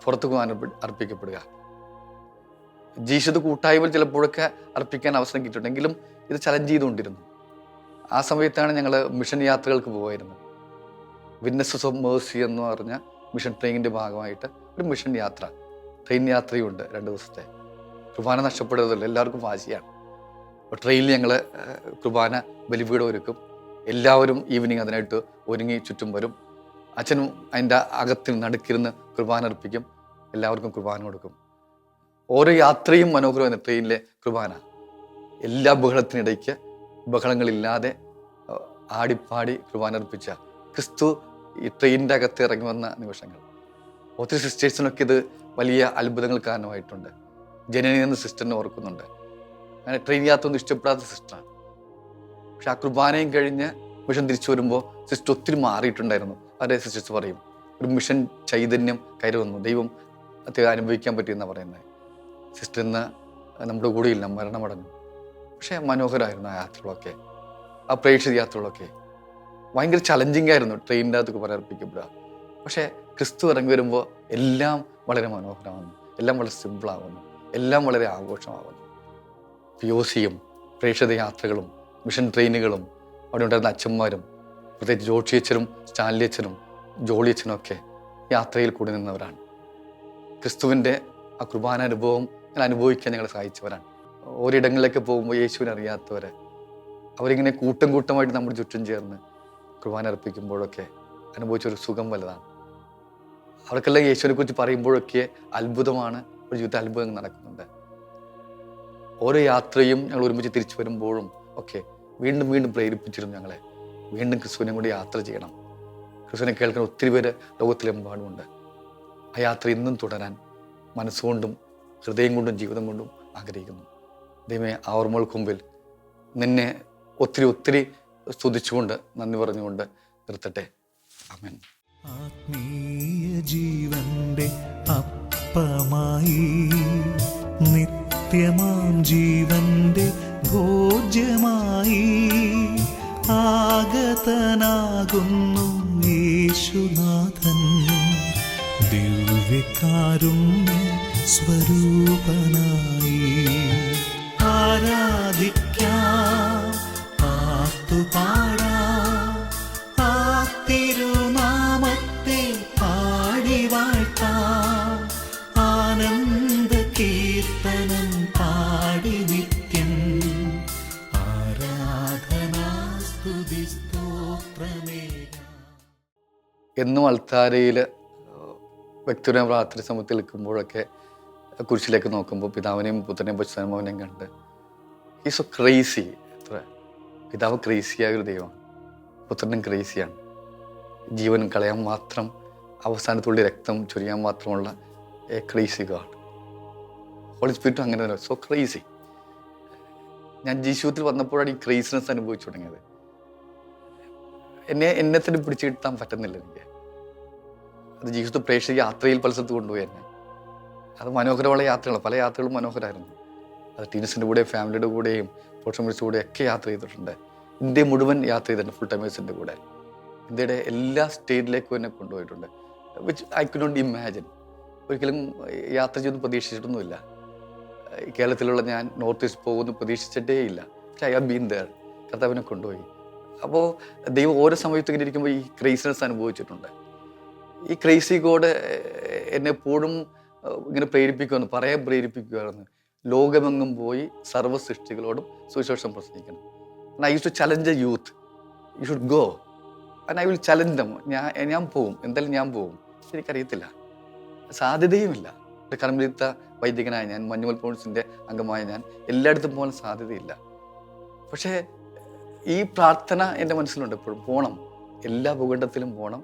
പുറത്ത് കുർബാന അർപ്പിക്കപ്പെടുക? ജീശത് കൂട്ടായ്മയിൽ ചിലപ്പോഴൊക്കെ അർപ്പിക്കാൻ അവസരം കിട്ടിയിട്ടുണ്ടെങ്കിലും ഇത് ചലഞ്ച് ചെയ്തുകൊണ്ടിരുന്നു. ആ സമയത്താണ് ഞങ്ങൾ മിഷൻ യാത്രകൾക്ക് പോകുമായിരുന്നത്. വിറ്റ്നസ്സസ് ഓഫ് മേഴ്സി എന്ന് പറഞ്ഞ മിഷൻ ട്രെയിനിൻ്റെ ഭാഗമായിട്ട് ഒരു മിഷൻ യാത്ര, ട്രെയിൻ യാത്രയുണ്ട് 2 ദിവസത്തെ. കുർബാന നഷ്ടപ്പെടുന്നതല്ല, എല്ലാവർക്കും വാശിയാണ്. അപ്പോൾ ട്രെയിനിൽ ഞങ്ങൾ കുർബാന ബലിപീഠം ഒരുക്കും. എല്ലാവരും ഈവനിങ് അതിനായിട്ട് ഒരുങ്ങി ചുറ്റും വരും. അച്ഛനും അതിൻ്റെ അകത്തിന് നടുക്കിരുന്ന് കുർബാന അർപ്പിക്കും. എല്ലാവർക്കും കുർബാന കൊടുക്കും. ഓരോ യാത്രയും മനോഹരമാണ്. ട്രെയിനിലെ കുർബാന എല്ലാ ബഹളത്തിനിടയ്ക്ക് ബഹളങ്ങളില്ലാതെ ആടിപ്പാടി കുർബാന അർപ്പിച്ച ക്രിസ്തു ഈ ട്രെയിനിൻ്റെ അകത്ത് ഇറങ്ങി വന്ന നിമിഷങ്ങൾ ഒത്തിരി സിസ്റ്റേഴ്സിനൊക്കെ ഇത് വലിയ അത്ഭുതങ്ങൾ കാരണമായിട്ടുണ്ട്. ജനനി എന്ന സിസ്റ്ററിനെ ഓർക്കുന്നുണ്ട്. അങ്ങനെ ട്രെയിൻ യാത്ര ഒന്നും ഇഷ്ടപ്പെടാത്ത സിസ്റ്ററാണ്. പക്ഷെ ആ കുർബാനയും കഴിഞ്ഞ് മിഷൻ തിരിച്ചു വരുമ്പോൾ സിസ്റ്റർ ഒത്തിരി മാറിയിട്ടുണ്ടായിരുന്നു. അതേ സിസ്റ്റേഴ്സ് പറയും, ഒരു മിഷൻ ചൈതന്യം കയറി വന്നു, ദൈവം അത്യാവശ്യം അനുഭവിക്കാൻ പറ്റിയെന്നാണ് പറയുന്നത്. സിസ്റ്റർ ഇന്ന് നമ്മുടെ കൂടെയില്ല, മരണമടഞ്ഞു. പക്ഷേ മനോഹരമായിരുന്നു ആ യാത്രകളൊക്കെ, ആ പ്രേക്ഷിത യാത്രകളൊക്കെ. ഭയങ്കര ചലഞ്ചിങ് ആയിരുന്നു ട്രെയിനിൻ്റെ അകത്ത് കുർബാന അർപ്പിക്കപ്പെടുക. പക്ഷേ ക്രിസ്തു ഇറങ്ങി വരുമ്പോൾ എല്ലാം വളരെ മനോഹരമാകുന്നു, എല്ലാം വളരെ സിമ്പിളാകുന്നു, എല്ലാം വളരെ ആഘോഷമാകുന്നു. POCയും പ്രേക്ഷിത യാത്രകളും മിഷൻ ട്രെയിനുകളും അവിടെ ഉണ്ടായിരുന്ന അച്ഛന്മാരും, പ്രത്യേകിച്ച് ജോഷി അച്ഛനും സ്റ്റാൻലി അച്ഛനും ജോളി അച്ഛനും ഒക്കെ യാത്രയിൽ കൂടി നിന്നവരാണ്. ക്രിസ്തുവിൻ്റെ ആ കുർബാന അനുഭവം അനുഭവിക്കാൻ ഞങ്ങളെ സഹായിച്ചവരാണ്. ഓരിടങ്ങളിലേക്ക് പോകുമ്പോൾ യേശുവിനെ അറിയാത്തവരെ അവരിങ്ങനെ കൂട്ടം കൂട്ടമായിട്ട് നമ്മുടെ ചുറ്റും ചേർന്ന് കുർബാന അർപ്പിക്കുമ്പോഴൊക്കെ അനുഭവിച്ചൊരു സുഖം വലുതാണ്. അവർക്കെല്ലാം യേശുവിനെ കുറിച്ച് പറയുമ്പോഴൊക്കെ അത്ഭുതമാണ്, ഒരു ജീവിതത്തിൽ അത്ഭുതങ്ങൾ നടക്കുന്നുണ്ട്. ഓരോ യാത്രയും ഞങ്ങൾ ഒരുമിച്ച് തിരിച്ചു വരുമ്പോഴും ഒക്കെ വീണ്ടും വീണ്ടും പ്രേരിപ്പിച്ചിരുന്നു ഞങ്ങളെ. വീണ്ടും ക്രിസ്തുവിനെ കൂടി യാത്ര ചെയ്യണം. ക്രിസ്തുവിനെ കേൾക്കുന്ന ഒത്തിരി പേര് ലോകത്തിലെമ്പാടുമുണ്ട്. ആ യാത്ര ഇന്നും തുടരാൻ മനസ്സുകൊണ്ടും ഹൃദയം കൊണ്ടും ജീവിതം കൊണ്ടും ആഗ്രഹിക്കുന്നു. ദൈവമേ, ആ ഓർമ്മകൾക്ക് മുമ്പിൽ നിന്നെ ഒത്തിരി ഒത്തിരി സ്തുതിച്ചുകൊണ്ട് നന്ദി പറഞ്ഞുകൊണ്ട് നിർത്തട്ടെ. ആമേൻ. ആത്മീയ ജീവന്റെ അപ്പമായി, നിത്യമാം ജീവന്റെ ഭോജ്യമായി ആഗതനാകുന്നു യേശുനാഥൻ. ദിവ്യകാരുണ്യ സ്വരൂപനായി ആരാധിക്കാം, പാട്ടുപാടാം, ആ തിരുനാമത്തെ പാടി വാഴ്ത്താം, ആനന്ദ കീർത്തനം പാടി നിത്യം ആരാധനാ സ്തുതി സ്തോത്രമേകാം. എന്നും അൾത്താരയിൽ വ്യക്തിപരമായ പ്രാർത്ഥന സമയത്ത് നിൽക്കുമ്പോഴൊക്കെ കുരിശിലേക്ക് നോക്കുമ്പോൾ പിതാവിനെയും പുത്രനെയും പരിശുദ്ധാത്മാവിനെയും കണ്ട് ഈസ് സോ ക്രേസി. എത്ര പിതാവ് ക്രേസിയായ ഒരു ദൈവമാണ്, പുത്രനും ക്രേസിയാണ്. ജീവൻ കളയാൻ മാത്രം, അവസാനത്തുള്ളി രക്തം ചൊരിയാൻ മാത്രമുള്ള എ ക്രേസി ഗാഡ്. ഹോളി സ്പിരിറ്റും അങ്ങനെ തന്നെ. So crazy. ഞാൻ ജീവിതത്തിൽ വന്നപ്പോഴാണ് ഈ ക്രേസിനെസ് അനുഭവിച്ചു തുടങ്ങിയത്. എന്നെ തന്നെ പിടിച്ചു കിട്ടാൻ പറ്റുന്നില്ല എനിക്ക്. അത് ജീവിതത്തിൽ പ്രേക്ഷിച്ച യാത്രയിൽ പല സ്ഥലത്ത് കൊണ്ടുപോയി എന്നെ. അത് മനോഹരമുള്ള യാത്രകൾ, പല യാത്രകളും മനോഹരമായിരുന്നു. അത് ടീംസിൻ്റെ കൂടെ, ഫാമിലിയുടെ കൂടെയും പോർട്ട്ഫോളിയോസിൻ്റെ കൂടെ ഒക്കെ യാത്ര ചെയ്തിട്ടുണ്ട്. ഇന്ത്യ മുഴുവൻ യാത്ര ചെയ്തിട്ടുണ്ട് ഫുൾ ടൈമേഴ്സിൻ്റെ കൂടെ. ഇന്ത്യയുടെ എല്ലാ സ്റ്റേറ്റിലേക്കും എന്നെ കൊണ്ടുപോയിട്ടുണ്ട്. Which I could not imagine. ഒരിക്കലും യാത്ര ചെയ്ത് പ്രതീക്ഷിച്ചിട്ടൊന്നുമില്ല. കേരളത്തിലുള്ള ഞാൻ നോർത്ത് ഈസ്റ്റ് പോകുമെന്ന് പ്രതീക്ഷിച്ചിട്ടേ ഇല്ല. പക്ഷേ ഐ ഹാവ് ബീൻ ദെയർ. കർത്താവിനെ കൊണ്ടുപോയി. അപ്പോൾ ദൈവം ഓരോ സമയത്തും ഇങ്ങനെ ഇരിക്കുമ്പോൾ ഈ ക്രേസിനെസ് അനുഭവിച്ചിട്ടുണ്ട്. ഈ ക്രേസി ഗോഡ് എന്നെ എപ്പോഴും ഇങ്ങനെ പറയാൻ പ്രേരിപ്പിക്കുകയായിരുന്നു. ലോകമെങ്ങും പോയി സർവ്വ സൃഷ്ടികളോടും സുവിശേഷം പ്രസംഗിക്കണം. I use to challenge a youth, you should go and I will challenge them. ഞാൻ പോവും, എന്തായാലും ഞാൻ പോവും. എനിക്കറിയത്തില്ല, സാധ്യതയുമില്ല. ഒരു കർമ്മലിത്ത വൈദികനായ ഞാൻ, മഞ്ഞുമൽ പോൺസിൻ്റെ അംഗമായ ഞാൻ, എല്ലായിടത്തും പോകാൻ സാധ്യതയില്ല. പക്ഷേ ഈ പ്രാർത്ഥന എൻ്റെ മനസ്സിലുണ്ട് എപ്പോഴും. പോകണം, എല്ലാ ഭൂഖണ്ഡത്തിലും പോകണം.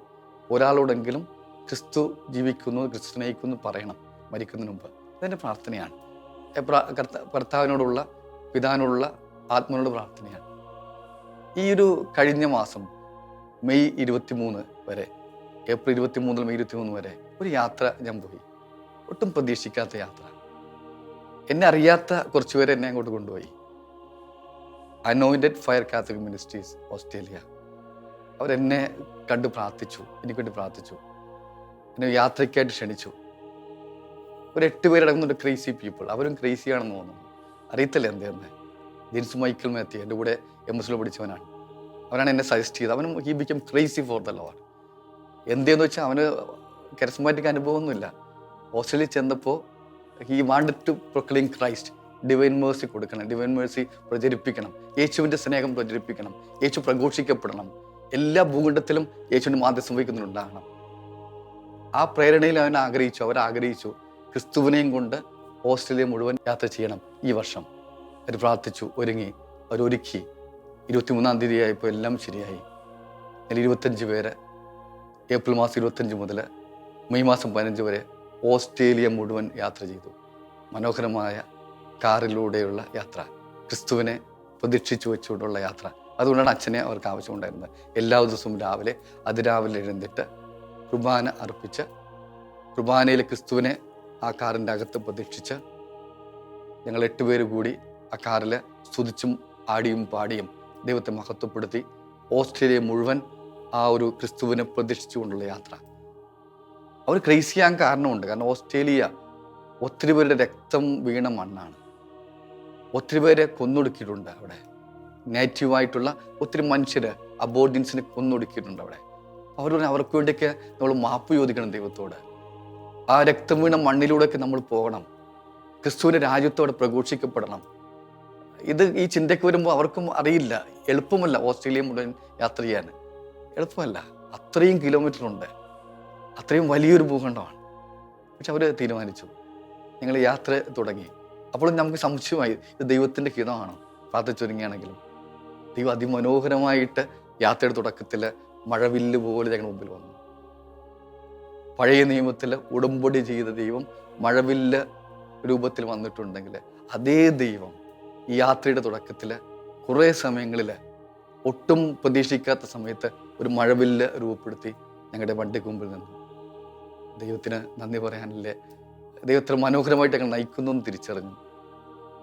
ഒരാളോടെങ്കിലും ക്രിസ്തു ജീവിക്കുന്നു, ക്രിസ്തു സ്നേഹിക്കുന്നു പറയണം മരിക്കുന്നതിന് മുമ്പ്. ഇതെൻ്റെ പ്രാർത്ഥനയാണ്. കർത്താവിനോടുള്ള, പിതാവിനോടുള്ള, ആത്മാവിനോട് പ്രാർത്ഥനയാണ്. ഈ ഒരു കഴിഞ്ഞ മാസം മെയ് 23 വരെ, ഏപ്രിൽ 23 മുതൽ മെയ് 23 വരെ ഒരു യാത്ര ഞാൻ പോയി. ഒട്ടും പ്രതീക്ഷിക്കാത്ത യാത്ര. എന്നെ അറിയാത്ത കുറച്ച് പേരെ എന്നെ അങ്ങോട്ട് കൊണ്ടുപോയി. Anointed fire Catholic ministries Australia. അവരെന്നെ കണ്ട് പ്രാർത്ഥിച്ചു, എനിക്ക് വേണ്ടി പ്രാർത്ഥിച്ചു. എന്നെ യാത്രയ്ക്കായിട്ട് ക്ഷണിച്ചു. ഒരു 8 പേരടങ്ങുന്നുണ്ട് ക്രേസി പീപ്പിൾ. അവരും ക്രേസിയാണെന്ന് തോന്നുന്നു, അറിയത്തില്ല എന്തെന്ന്. ജിൻസ് മൈക്കിൾ മാത്യു എൻ്റെ കൂടെ MS പഠിച്ചവനാണ്. അവനാണ് എന്നെ സജസ്റ്റ് ചെയ്തത്. അവനും he become crazy for the lord. എന്തെന്ന് വെച്ചാൽ അവന് കരസ്മാറ്റിക് അനുഭവമൊന്നുമില്ല. ഓസ്ട്രേലിയ ചെന്നപ്പോൾ he wanted to proclaim Christ. Divine mercy കൊടുക്കണം, ഡിവൈൻ മേഴ്സി പ്രചരിപ്പിക്കണം, യേശുവിൻ്റെ സ്നേഹം പ്രചരിപ്പിക്കണം, യേശു പ്രഘോഷിക്കപ്പെടണം, എല്ലാ ഭൂഖണ്ഡത്തിലും യേശുവിൻ്റെ മാധ്യസ്ഥം വഹിക്കുന്നുണ്ടാകണം. ആ പ്രേരണയിൽ അവരാഗ്രഹിച്ചു ക്രിസ്തുവിനെയും കൊണ്ട് ഓസ്ട്രേലിയ മുഴുവൻ യാത്ര ചെയ്യണം ഈ വർഷം. അവർ പ്രാർത്ഥിച്ചു, അവരൊരുക്കി. 23-ാം തീയതി ആയപ്പോൾ എല്ലാം ശരിയായി. 25 പേര് ഏപ്രിൽ മാസം 25 മുതൽ മെയ് മാസം 15 വരെ ഓസ്ട്രേലിയ മുഴുവൻ യാത്ര ചെയ്തു. മനോഹരമായ കാറിലൂടെയുള്ള യാത്ര, ക്രിസ്തുവിനെ പ്രതീക്ഷിച്ചു വെച്ചുകൊണ്ടുള്ള യാത്ര. അതുകൊണ്ടാണ് അച്ഛനെ അവർക്ക് ആവശ്യമുണ്ടായിരുന്നത്. എല്ലാ ദിവസവും അതിരാവിലെ എഴുന്നേറ്റ് കുർബാന അർപ്പിച്ച്, കുർബാനയിൽ ക്രിസ്തുവിനെ ആ കാറിൻ്റെ അകത്ത് പ്രതീക്ഷിച്ച്, ഞങ്ങൾ 8 പേര് കൂടി ആ കാറിൽ സ്തുതിച്ചും ആടിയും പാടിയും ദൈവത്തെ മഹത്വപ്പെടുത്തി ഓസ്ട്രേലിയ മുഴുവൻ ആ ഒരു ക്രിസ്തുവിനെ പ്രതീക്ഷിച്ചുകൊണ്ടുള്ള യാത്ര. അവർ ക്രേസിയാൻ കാരണമുണ്ട്. കാരണം ഓസ്ട്രേലിയ ഒത്തിരി പേരുടെ രക്തം വീണ മണ്ണാണ്. ഒത്തിരി പേരെ കൊന്നൊടുക്കിയിട്ടുണ്ട് അവിടെ. നേറ്റീവായിട്ടുള്ള ഒത്തിരി മനുഷ്യര്, അബോർജിൻസിനെ കൊന്നൊടുക്കിയിട്ടുണ്ട് അവിടെ. അവർ പറഞ്ഞാൽ അവർക്ക് വേണ്ടിയൊക്കെ നമ്മൾ മാപ്പ് ചോദിക്കണം ദൈവത്തോട്. ആ രക്തം വീണ മണ്ണിലൂടെയൊക്കെ നമ്മൾ പോകണം, ക്രിസ്തുവിൻ്റെ രാജ്യത്തോടെ പ്രഘോഷിക്കപ്പെടണം. ഈ ചിന്തയ്ക്ക് വരുമ്പോൾ അവർക്കും അറിയില്ല, എളുപ്പമല്ല ഓസ്ട്രേലിയ മുഴുവൻ യാത്ര ചെയ്യാൻ. എളുപ്പമല്ല, അത്രയും കിലോമീറ്ററുണ്ട്, അത്രയും വലിയൊരു ഭൂഖണ്ഡമാണ്. പക്ഷെ അവർ തീരുമാനിച്ചു, ഞങ്ങൾ യാത്ര തുടങ്ങി. അപ്പോൾ നമുക്ക് സംശയമായി, ഇത് ദൈവത്തിൻ്റെ ഹിതമാണോ? പ്രാർത്ഥിച്ചൊരുങ്ങിയാണെങ്കിലും ദൈവം അതിമനോഹരമായിട്ട് യാത്രയുടെ തുടക്കത്തിൽ മഴവില്ല് പോലെ ഞങ്ങളുടെ മുമ്പിൽ വന്നു. പഴയ നിയമത്തിൽ ഉടമ്പടി ചെയ്ത ദൈവം മഴവില്ല് രൂപത്തിൽ വന്നിട്ടുണ്ടെങ്കിൽ, അതേ ദൈവം ഈ യാത്രയുടെ തുടക്കത്തിൽ കുറേ സമയങ്ങളിൽ ഒട്ടും പ്രതീക്ഷിക്കാത്ത സമയത്ത് ഒരു മഴവില്ല് രൂപപ്പെടുത്തി ഞങ്ങളുടെ വണ്ടിക്ക് മുമ്പിൽ നിന്നു. ദൈവത്തിന് നന്ദി പറയാനല്ലേ, ദൈവത്തിന് മനോഹരമായിട്ട് ഞങ്ങൾ നയിക്കുന്നു എന്ന് തിരിച്ചറിഞ്ഞു.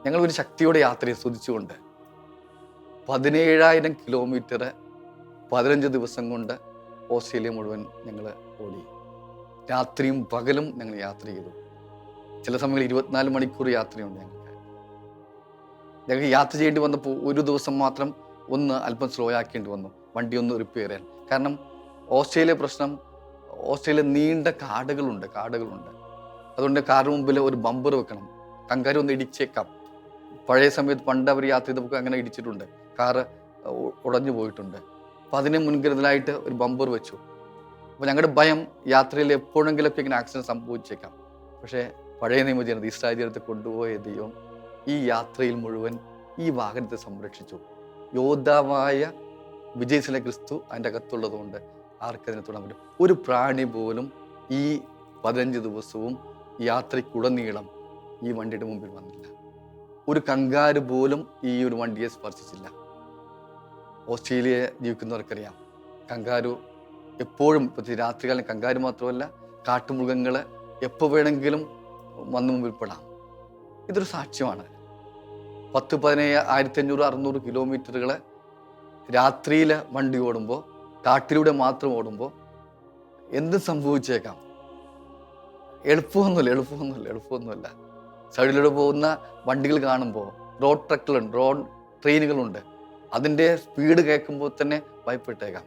ഞങ്ങൾ ഒരു ശക്തിയോടെ യാത്രയെ സ്തുതിച്ചുകൊണ്ട് 17,000 കിലോമീറ്റർ 15 ദിവസം കൊണ്ട് ഓസ്ട്രേലിയ മുഴുവൻ ഞങ്ങൾ ഓടി. രാത്രിയും പകലും ഞങ്ങൾ യാത്ര ചെയ്തു. ചില സമയങ്ങളിൽ 24 മണിക്കൂർ യാത്രയുണ്ട് ഞങ്ങൾക്ക് യാത്ര ചെയ്യേണ്ടി വന്നപ്പോൾ ഒരു ദിവസം മാത്രം അല്പം സ്ലോ ആക്കേണ്ടി വന്നു, വണ്ടി ഒന്ന് റിപ്പയർ ചെയ്യാൻ. കാരണം ഓസ്ട്രേലിയ പ്രശ്നം, ഓസ്ട്രേലിയ നീണ്ട കാടുകളുണ്ട്. അതുകൊണ്ട് കാറിന് മുമ്പിൽ ഒരു ബമ്പർ വെക്കണം, കങ്കാരി ഒന്ന് ഇടിച്ചേക്കാം. പഴയ സമയത്ത് പണ്ട് അവർ യാത്ര ചെയ്തപ്പോൾ അങ്ങനെ ഇടിച്ചിട്ടുണ്ട്, കാറ് ഉടഞ്ഞു പോയിട്ടുണ്ട്. അപ്പോൾ അതിനെ മുൻകരുതലായിട്ട് ഒരു ബമ്പർ വെച്ചു. അപ്പോൾ ഞങ്ങളുടെ ഭയം, യാത്രയിൽ എപ്പോഴെങ്കിലൊക്കെ ഇങ്ങനെ ആക്സിഡൻറ്റ് സംഭവിച്ചേക്കാം. പക്ഷേ പഴയ നിയമജനത ഇസ്രായേൽ ജനത്തെ കൊണ്ടുപോയ ദൈവം ഈ യാത്രയിൽ മുഴുവൻ ഈ വാഹനത്തെ സംരക്ഷിച്ചു. യോദ്ധാവായ വിജയസിലെ ക്രിസ്തു അതിൻ്റെ അകത്തുള്ളതുകൊണ്ട് ആർക്കതിനെ തൊടാൻ പറ്റും. ഒരു പ്രാണി പോലും ഈ 15 ദിവസവും യാത്രയ്ക്കുടനീളം ഈ വണ്ടിയുടെ മുമ്പിൽ വന്നില്ല. ഒരു കങ്കാരു പോലും ഈ ഒരു വണ്ടിയെ സ്പർശിച്ചില്ല. ഓസ്ട്രേലിയ ജീവിക്കുന്നവർക്കറിയാം, കങ്കാരു എപ്പോഴും, പ്രത്യേകിച്ച് രാത്രികാലം കങ്കാരു മാത്രമല്ല, കാട്ടുമൃഗങ്ങൾ എപ്പോൾ വേണമെങ്കിലും വന്നു മുമ്പിൽ പെടാം. ഇതൊരു സാക്ഷ്യമാണ്. 15,500-600 കിലോമീറ്ററുകൾ രാത്രിയിൽ വണ്ടി ഓടുമ്പോൾ, കാട്ടിലൂടെ മാത്രം ഓടുമ്പോൾ എന്ത് സംഭവിച്ചേക്കാം. എളുപ്പമൊന്നുമല്ല. സൈഡിലൂടെ പോകുന്ന വണ്ടികൾ കാണുമ്പോൾ, റോഡ് ട്രക്കുകളുണ്ട്, റോഡ് ട്രെയിനുകളുണ്ട്, അതിൻ്റെ സ്പീഡ് കേൾക്കുമ്പോൾ തന്നെ ഭയപ്പെട്ടേക്കാം.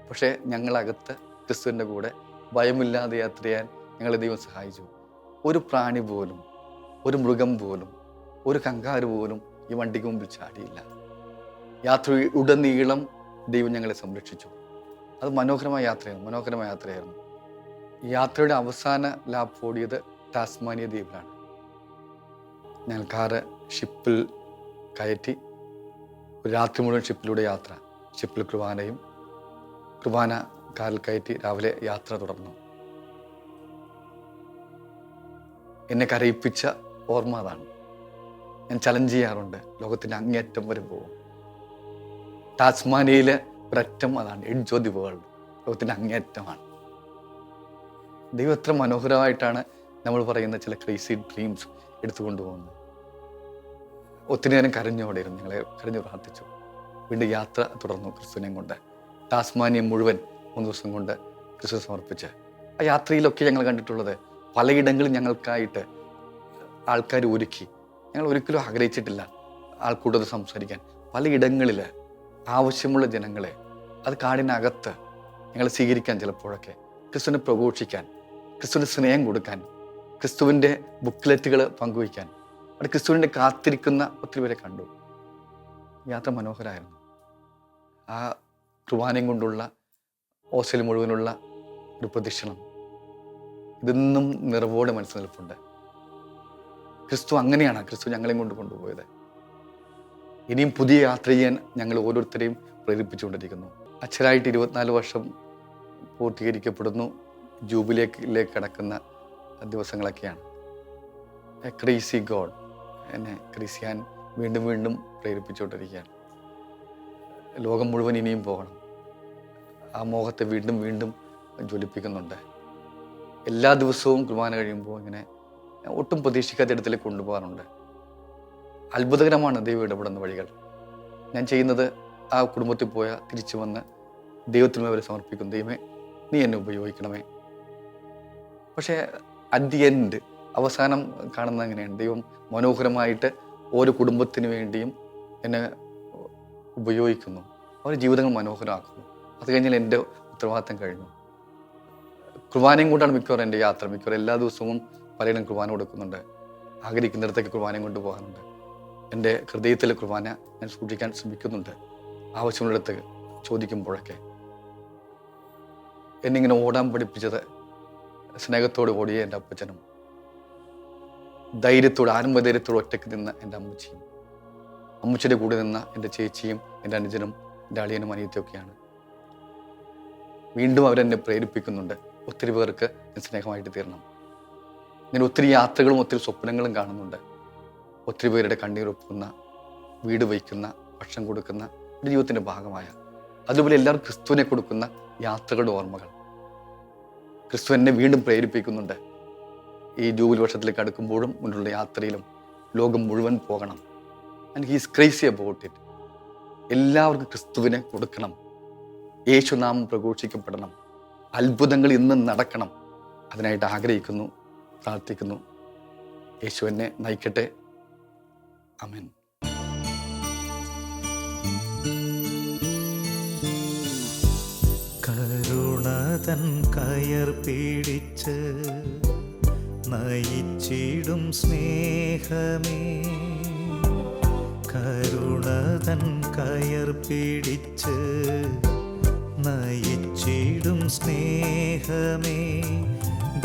പക്ഷേ ഞങ്ങളകത്ത് ക്രിസ്തുവിൻ്റെ കൂടെ ഭയമില്ലാതെ യാത്ര ചെയ്യാൻ ഞങ്ങളെ ദൈവം സഹായിച്ചു. ഒരു പ്രാണി പോലും, ഒരു മൃഗം പോലും, ഒരു കങ്കാരു പോലും ഈ വണ്ടിക്ക് മുമ്പിൽ ചാടിയില്ല. യാത്രയുടനീളം ദൈവം ഞങ്ങളെ സംരക്ഷിച്ചു. അത് മനോഹരമായ യാത്രയായിരുന്നു. ഈ യാത്രയുടെ അവസാന ലാപ്പ് ഓടിയത് ടാസ്മാനിയ ദ്വീപിലാണ്. ഞങ്ങൾ കാറ് ഷിപ്പിൽ കയറ്റി ഒരു രാത്രി മുഴുവൻ ഷിപ്പിലൂടെ യാത്ര. ഷിപ്പിൽ കുർബാന കാറിൽ കയറ്റി രാവിലെ യാത്ര തുടർന്നു. എന്നെ കരയിപ്പിച്ച ഓർമ്മ അതാണ്. ഞാൻ ചലഞ്ച് ചെയ്യാറുണ്ട്, ലോകത്തിൻ്റെ അങ്ങേയറ്റം വരെ പോകും. ടാസ്മാനിയയിലെ ഒരറ്റം അതാണ്, എഡ്ജ് ഓഫ് ദി വേൾഡ്, ലോകത്തിൻ്റെ അങ്ങേയറ്റമാണ്. ദൈവം എത്ര മനോഹരമായിട്ടാണ് നമ്മൾ പറയുന്ന ചില ക്രേസി ഡ്രീംസ് എടുത്തുകൊണ്ട് പോകുന്നത്. ഒത്തിരി നേരം കരഞ്ഞോടെയിരുന്നു, ഞങ്ങളെ കരഞ്ഞു പ്രാർത്ഥിച്ചു. വീണ്ടും യാത്ര തുടർന്നു ക്രിസ്തുവിനെയും കൊണ്ട്. ടാസ്മാനിയ മുഴുവൻ 3 ദിവസം കൊണ്ട് ക്രിസ്തു സമർപ്പിച്ച്. ആ യാത്രയിലൊക്കെ ഞങ്ങൾ കണ്ടിട്ടുള്ളത്, പലയിടങ്ങളിൽ ഞങ്ങൾക്കായിട്ട് ആൾക്കാർ ഒരുക്കി. ഞങ്ങൾ ഒരിക്കലും ആഗ്രഹിച്ചിട്ടില്ല ആൾക്കൂട്ടത്തിൽ സംസാരിക്കാൻ. പലയിടങ്ങളിൽ ആവശ്യമുള്ള ജനങ്ങളെ, അത് കാടിനകത്ത് ഞങ്ങളെ സ്വീകരിക്കാൻ, ചിലപ്പോഴൊക്കെ ക്രിസ്തുവിനെ പ്രഘോഷിക്കാൻ, ക്രിസ്തുവിൻ്റെ സ്നേഹം കൊടുക്കാൻ, ക്രിസ്തുവിൻ്റെ ബുക്ക്ലെറ്റുകൾ പങ്കുവയ്ക്കാൻ, അവിടെ ക്രിസ്തുവിൻ്റെ കാത്തിരിക്കുന്ന ഒത്തിരി പേരെ കണ്ടു. യാത്ര മനോഹരമായിരുന്നു. ആ കുർബാനയും കൊണ്ടുള്ള ഓസ്ട്രേലിയ മുഴുവനുള്ള ഒരു പ്രദക്ഷിണം ഇതൊന്നും നിറവോടെ മനസ്സിൽ നിൽപ്പുണ്ട്. ക്രിസ്തു അങ്ങനെയാണ് ക്രിസ്തു ഞങ്ങളെയും കൊണ്ടുപോയത്. ഇനിയും പുതിയ യാത്ര ചെയ്യാൻ ഞങ്ങൾ ഓരോരുത്തരെയും പ്രേരിപ്പിച്ചുകൊണ്ടിരിക്കുന്നു. അച്ഛനായിട്ട് 24 വർഷം പൂർത്തീകരിക്കപ്പെടുന്നു. ജൂബിലിയിലേക്ക് കടക്കുന്ന ദിവസങ്ങളൊക്കെയാണ്. എ ക്രേസി ഗോഡ് എന്നെ ക്രിസ്ത്യാൻ വീണ്ടും പ്രേരിപ്പിച്ചുകൊണ്ടിരിക്കുകയാണ്. ലോകം മുഴുവൻ ഇനിയും പോകണം. ആ മോഹത്തെ വീണ്ടും ജ്വലിപ്പിക്കുന്നുണ്ട്. എല്ലാ ദിവസവും കുർബാന കഴിയുമ്പോൾ ഇങ്ങനെ ഒട്ടും പ്രതീക്ഷിക്കാത്ത ഇടത്തിലേക്ക് കൊണ്ടുപോകാറുണ്ട്. അത്ഭുതകരമാണ് ദൈവം ഇടപെടുന്ന വഴികൾ. ഞാൻ ചെയ്യുന്നത്, ആ കുടുംബത്തിൽ പോയാൽ തിരിച്ചു വന്ന് ദൈവത്തിന് അവരെ സമർപ്പിക്കും. ദൈവമേ, നീ എന്നെ ഉപയോഗിക്കണമേ. പക്ഷേ അറ്റ് ദി എൻഡ്, അവസാനം കാണുന്നത് അങ്ങനെയാണ്. ദൈവം മനോഹരമായിട്ട് ഓരോ കുടുംബത്തിന് വേണ്ടിയും എന്നെ ഉപയോഗിക്കുന്നു. അവരുടെ ജീവിതങ്ങൾ മനോഹരമാക്കുന്നു. അത് കഴിഞ്ഞാൽ എൻ്റെ ഉത്തരവാദിത്തം കഴിഞ്ഞു. കുർബാനയും കൊണ്ടാണ് മിക്കവാറും എൻ്റെ യാത്ര. മിക്കവാറും എല്ലാ ദിവസവും പലയിടം കുർബാന കൊടുക്കുന്നുണ്ട്. ആഗ്രഹിക്കുന്നിടത്തേക്ക് കുർബാനയും കൊണ്ട് പോകാനുണ്ട്. എൻ്റെ ഹൃദയത്തിലെ കുർബാന ഞാൻ സൂക്ഷിക്കാൻ ശ്രമിക്കുന്നുണ്ട്. ആവശ്യമുള്ളിടത്ത് ചോദിക്കുമ്പോഴൊക്കെ. എന്നിങ്ങനെ ഓടാൻ പഠിപ്പിച്ചത് സ്നേഹത്തോട് ഓടിയ എൻ്റെ അപ്പച്ചനും, ധൈര്യത്തോട്, ആത്മധൈര്യത്തോട് ഒറ്റയ്ക്ക് നിന്ന എൻ്റെ അമ്മച്ചിയും, അമ്മച്ചിയുടെ കൂടെ നിന്ന എൻ്റെ ചേച്ചിയും, എൻ്റെ അനുജനും, എൻ്റെ അളിയനും അനിയത്തിയൊക്കെയാണ്. വീണ്ടും അവരെന്നെ പ്രേരിപ്പിക്കുന്നുണ്ട്. ഒത്തിരി പേർക്ക് ഞാൻ സ്നേഹമായിട്ട് തീരണം. ഞാൻ ഒത്തിരി യാത്രകളും ഒത്തിരി സ്വപ്നങ്ങളും കാണുന്നുണ്ട്. ഒത്തിരി പേരുടെ കണ്ണീരൊപ്പുന്ന, വീട് വയ്ക്കുന്ന, ഭക്ഷണം കൊടുക്കുന്ന, ഒരു ജീവിതത്തിൻ്റെ ഭാഗമായ, അതുപോലെ എല്ലാവരും ക്രിസ്തുവിനെ കൊടുക്കുന്ന യാത്രകളുടെ ഓർമ്മകൾ. ക്രിസ്തു എന്നെ വീണ്ടും പ്രേരിപ്പിക്കുന്നുണ്ട്. ഈ ജൂബിലി വർഷത്തിലേക്ക് അടുക്കുമ്പോഴും മുന്നുള്ള യാത്രയിലും ലോകം മുഴുവൻ പോകണം. And he is crazy about it. എല്ലാവർക്കും ക്രിസ്തുവിനെ കൊടുക്കണം. യേശുനാമം പ്രഘോഷിക്കപ്പെടണം. അത്ഭുതങ്ങൾ ഇന്നും നടക്കണം. അതിനായിട്ട് ആഗ്രഹിക്കുന്നു, പ്രാർത്ഥിക്കുന്നു. യേശു എന്നെ നയിക്കട്ടെ. ആമേൻ. കരുണതൻ കയർ പിടിച്ച് നയിച്ചിടും സ്നേഹമേ, കരുണതൻ കയർ പിടിച്ച് നയിച്ചിടും സ്നേഹമേ,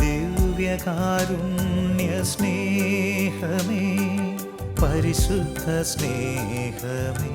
ദിവ്യകാരുണ്യ സ്നേഹമേ, പരിശുദ്ധ സ്നേഹമേ.